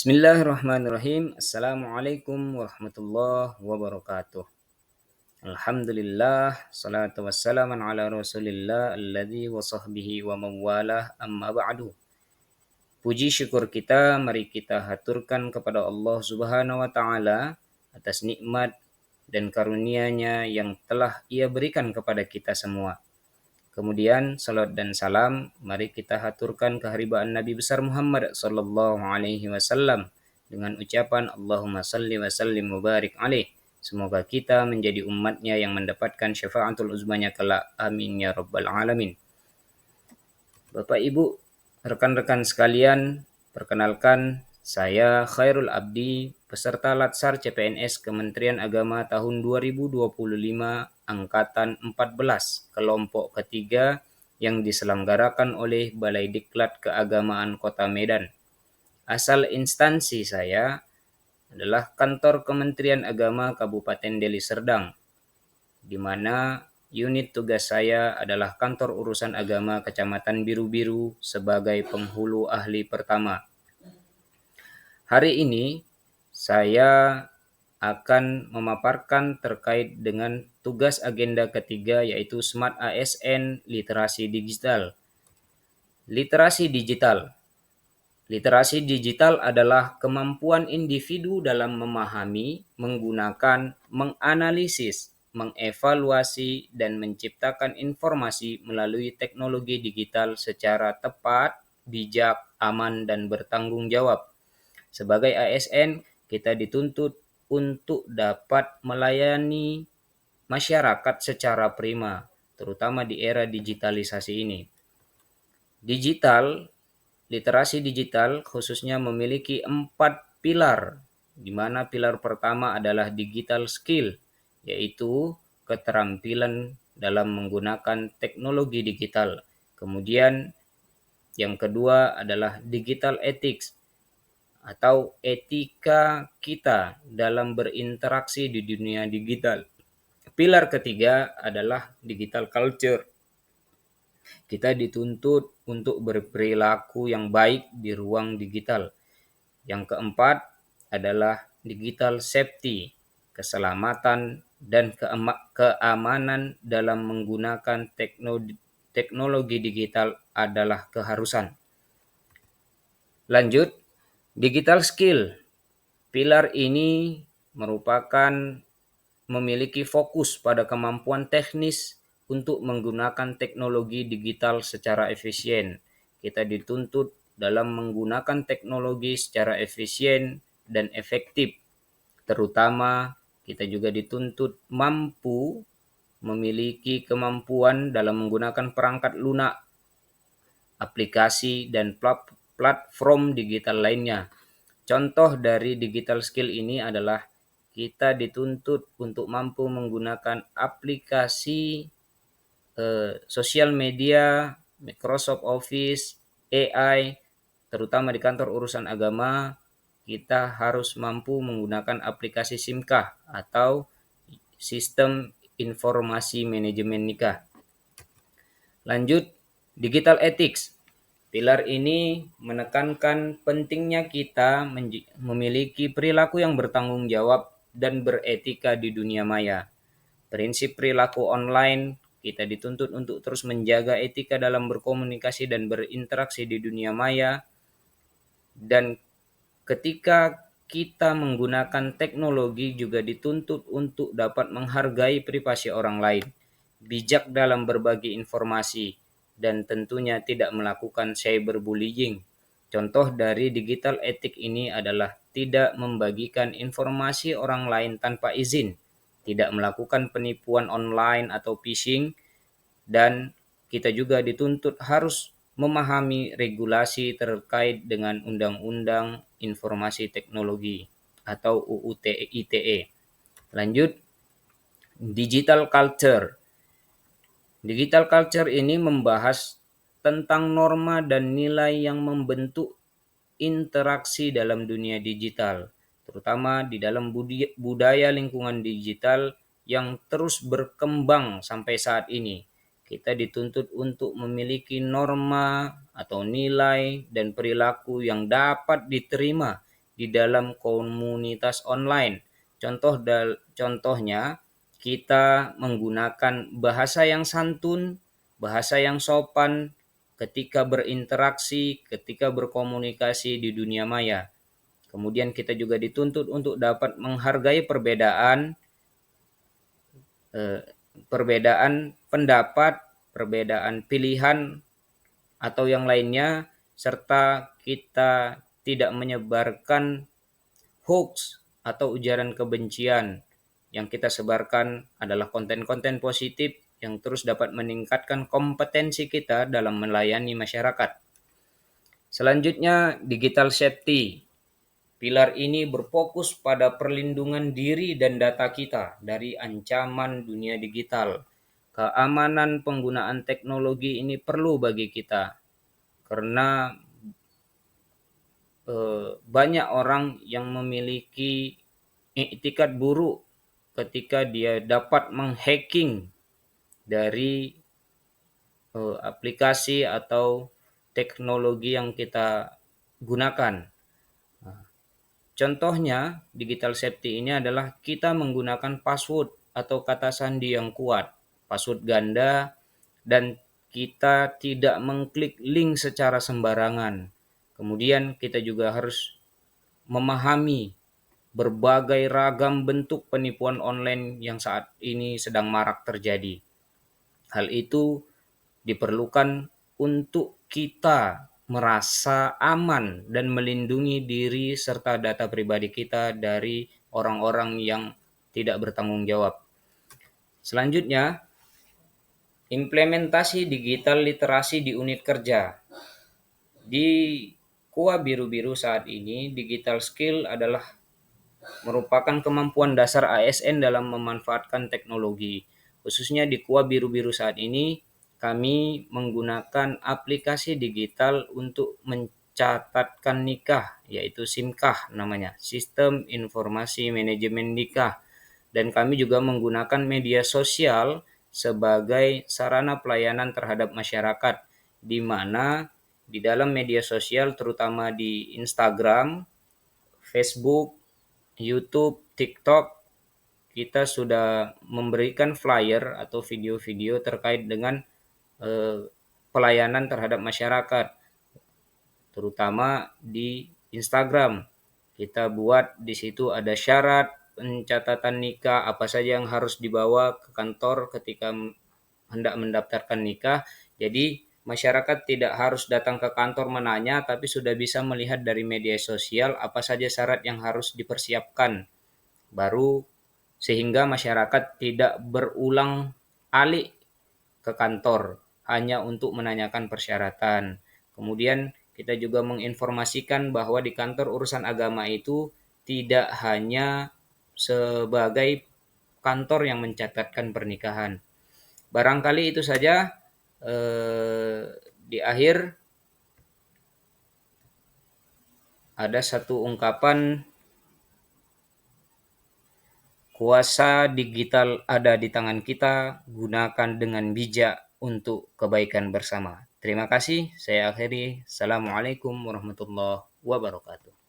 Bismillahirrahmanirrahim. Assalamualaikum warahmatullahi wabarakatuh. Alhamdulillah, salatu wassalamu ala rasulillah alladhi wa sahbihi wa mawalah amma ba'du. Puji syukur kita mari kita haturkan kepada Allah Subhanahu wa taala atas nikmat dan karunia-Nya yang telah Ia berikan kepada kita semua. Kemudian salat dan salam mari kita haturkan keharibaan Nabi besar Muhammad sallallahu alaihi wasallam dengan ucapan Allahumma salli wa sallim mubarik alaih. Semoga kita menjadi umatnya yang mendapatkan syafaatul uzmanya kelak. Amin ya rabbal alamin. Bapak Ibu, rekan-rekan sekalian, perkenalkan saya Khairul Abdi, peserta Latsar CPNS Kementerian Agama tahun 2025 angkatan 14, kelompok ketiga yang diselenggarakan oleh Balai Diklat Keagamaan Kota Medan. Asal instansi saya adalah Kantor Kementerian Agama Kabupaten Deli Serdang, di mana unit tugas saya adalah Kantor Urusan Agama Kecamatan Biru-Biru sebagai penghulu ahli pertama. Hari ini saya akan memaparkan terkait dengan tugas agenda ketiga yaitu Smart ASN Literasi Digital. Literasi digital. Literasi digital adalah kemampuan individu dalam memahami, menggunakan, menganalisis, mengevaluasi, dan menciptakan informasi melalui teknologi digital secara tepat, bijak, aman, dan bertanggung jawab. Sebagai ASN, kita dituntut untuk dapat melayani masyarakat secara prima, terutama di era digitalisasi ini. Literasi digital khususnya memiliki 4 pilar, di mana pilar pertama adalah digital skill, yaitu keterampilan dalam menggunakan teknologi digital. Kemudian yang kedua adalah digital ethics, atau etika kita dalam berinteraksi di dunia digital. Pilar ketiga adalah digital culture. Kita dituntut untuk berperilaku yang baik di ruang digital. Yang keempat adalah digital safety, keselamatan dan keamanan dalam menggunakan teknologi digital adalah keharusan. Lanjut, digital skill. Pilar ini merupakan memiliki fokus pada kemampuan teknis untuk menggunakan teknologi digital secara efisien. Kita dituntut dalam menggunakan teknologi secara efisien dan efektif. Terutama kita juga dituntut mampu memiliki kemampuan dalam menggunakan perangkat lunak, aplikasi, dan platform digital lainnya. Contoh dari digital skill ini adalah kita dituntut untuk mampu menggunakan aplikasi sosial media, Microsoft Office, AI, terutama di kantor urusan agama, kita harus mampu menggunakan aplikasi SIMKAH atau sistem informasi manajemen nikah. Lanjut, digital ethics. Pilar ini menekankan pentingnya kita memiliki perilaku yang bertanggung jawab dan beretika di dunia maya. Prinsip perilaku online, kita dituntut untuk terus menjaga etika dalam berkomunikasi dan berinteraksi di dunia maya. Dan ketika kita menggunakan teknologi juga dituntut untuk dapat menghargai privasi orang lain, bijak dalam berbagi informasi, dan tentunya tidak melakukan cyberbullying. Contoh dari digital etik ini adalah tidak membagikan informasi orang lain tanpa izin, tidak melakukan penipuan online atau phishing, dan kita juga dituntut harus memahami regulasi terkait dengan Undang-Undang Informasi Teknologi atau UU ITE. Lanjut, digital culture. Digital culture ini membahas tentang norma dan nilai yang membentuk interaksi dalam dunia digital, terutama di dalam budaya lingkungan digital yang terus berkembang sampai saat ini. Kita dituntut untuk memiliki norma atau nilai dan perilaku yang dapat diterima di dalam komunitas online. Contohnya kita menggunakan bahasa yang santun, bahasa yang sopan ketika berinteraksi, ketika berkomunikasi di dunia maya. Kemudian kita juga dituntut untuk dapat menghargai eh, perbedaan pendapat, perbedaan pilihan atau yang lainnya, serta kita tidak menyebarkan hoax atau ujaran kebencian. Yang kita sebarkan adalah konten-konten positif yang terus dapat meningkatkan kompetensi kita dalam melayani masyarakat. Selanjutnya, digital safety. Pilar ini berfokus pada perlindungan diri dan data kita dari ancaman dunia digital. Keamanan penggunaan teknologi ini perlu bagi kita karena banyak orang yang memiliki iktikat buruk ketika dia dapat menghacking dari aplikasi atau teknologi yang kita gunakan. Contohnya, digital safety ini adalah kita menggunakan password atau kata sandi yang kuat, password ganda, dan kita tidak mengklik link secara sembarangan. Kemudian kita juga harus memahami berbagai ragam bentuk penipuan online yang saat ini sedang marak terjadi. Hal itu diperlukan untuk kita merasa aman dan melindungi diri serta data pribadi kita dari orang-orang yang tidak bertanggung jawab. Selanjutnya, implementasi digital literasi di unit kerja. Di Kuah Biru-Biru saat ini, digital skill adalah merupakan kemampuan dasar ASN dalam memanfaatkan teknologi. Khususnya di Kuah Biru-Biru saat ini, kami menggunakan aplikasi digital untuk mencatatkan nikah, yaitu SIMKAH namanya, Sistem Informasi Manajemen Nikah. Dan kami juga menggunakan media sosial sebagai sarana pelayanan terhadap masyarakat, di mana di dalam media sosial terutama di Instagram, Facebook, YouTube, TikTok, kita sudah memberikan flyer atau video-video terkait dengan pelayanan terhadap masyarakat, terutama di Instagram. Kita buat di situ ada syarat pencatatan nikah, apa saja yang harus dibawa ke kantor ketika hendak mendaftarkan nikah. Jadi masyarakat tidak harus datang ke kantor menanya, tapi sudah bisa melihat dari media sosial apa saja syarat yang harus dipersiapkan. Baru sehingga masyarakat tidak berulang alik ke kantor hanya untuk menanyakan persyaratan. Kemudian kita juga menginformasikan bahwa di kantor urusan agama itu tidak hanya sebagai kantor yang mencatatkan pernikahan. Barangkali itu saja. Di akhir ada satu ungkapan, kuasa digital ada di tangan kita, gunakan dengan bijak untuk kebaikan bersama. Terima kasih, saya akhiri. Assalamualaikum warahmatullahi wabarakatuh.